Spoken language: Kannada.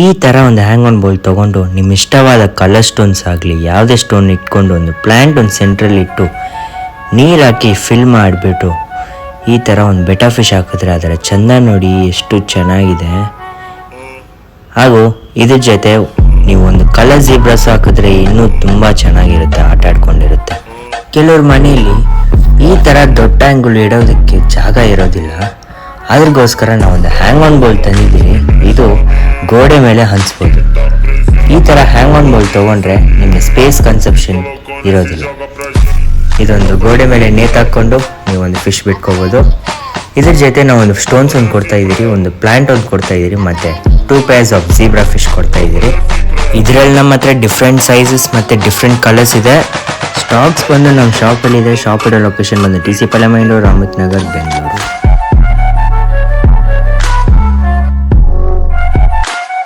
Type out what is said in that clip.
ಈ ಥರ ಒಂದು ಹ್ಯಾಂಗ್ ಆನ್ ಬೋಲ್ ತೊಗೊಂಡು ನಿಮ್ಮ ಇಷ್ಟವಾದ ಕಲರ್ ಸ್ಟೋನ್ಸ್ ಆಗಲಿ ಯಾವುದೇ ಸ್ಟೋನ್ ಇಟ್ಕೊಂಡು ಒಂದು ಪ್ಲ್ಯಾಂಟ್ ಒಂದು ಸೆಂಟ್ರಲ್ಲಿ ಇಟ್ಟು ನೀರು ಹಾಕಿ ಫಿಲ್ ಮಾಡಿಬಿಟ್ಟು ಈ ಥರ ಒಂದು ಬೆಟಾ ಫಿಶ್ ಹಾಕಿದ್ರೆ ಅದರ ಚಂದ ನೋಡಿ ಎಷ್ಟು ಚೆನ್ನಾಗಿದೆ. ಹಾಗೂ ಇದ್ರ ಜೊತೆ ನೀವು ಒಂದು ಕಲರ್ ಝೀಬ್ರಾಸ್ ಹಾಕಿದ್ರೆ ಇನ್ನೂ ತುಂಬ ಚೆನ್ನಾಗಿರುತ್ತೆ, ಆಟ ಆಡ್ಕೊಂಡಿರುತ್ತೆ. ಕೆಲವ್ರ ಮನೆಯಲ್ಲಿ ಈ ಥರ ದೊಡ್ಡ ಹ್ಯಾಂಗ್ಗಳು ಇಡೋದಕ್ಕೆ ಜಾಗ ಇರೋದಿಲ್ಲ, ಅದ್ರಗೋಸ್ಕರ ನಾವೊಂದು ಹ್ಯಾಂಗ್ ಆನ್ ಬೋಲ್ ತಂದಿದ್ದೀವಿ. ಇದು ಗೋಡೆ ಮೇಲೆ ಹಂಚ್ಬೋದು. ಈ ಥರ ಹ್ಯಾಂಗ್ ಆನ್ ಬೋಲ್ ತೊಗೊಂಡ್ರೆ ನಿಮಗೆ ಸ್ಪೇಸ್ ಕನ್ಸಪ್ಷನ್ ಇರೋದಿಲ್ಲ. ಇದೊಂದು ಗೋಡೆ ಮೇಲೆ ನೇತಾಕೊಂಡು ನೀವು ಒಂದು ಫಿಶ್ ಬಿಟ್ಕೋಬೋದು. ಇದ್ರ ಜೊತೆ ನಾವು ಒಂದು ಸ್ಟೋನ್ಸ್ ಒಂದು ಕೊಡ್ತಾ ಇದ್ದೀರಿ, ಒಂದು ಪ್ಲಾಂಟ್ ಒಂದು ಕೊಡ್ತಾ ಇದ್ದೀರಿ, ಮತ್ತು 2 pairs ಆಫ್ ಝೀಬ್ರಾ ಫಿಶ್ ಕೊಡ್ತಾ ಇದ್ದೀರಿ. ಇದರಲ್ಲಿ ನಮ್ಮ ಹತ್ರ ಡಿಫ್ರೆಂಟ್ ಸೈಜಸ್ ಮತ್ತು ಡಿಫ್ರೆಂಟ್ ಕಲರ್ಸ್ ಇದೆ. ಸ್ಟಾಕ್ಸ್ ಬಂದು ನಮ್ಮ ಶಾಪಲ್ಲಿದೆ. ಶಾಪ್ ಇರೋ ಲೊಕೇಶನ್ ಬಂದು TC ಪಲ್ಯಮೈಂಡು, ರಾಮತ್ ನಗರ್, ಬೆಂಗಳೂರು.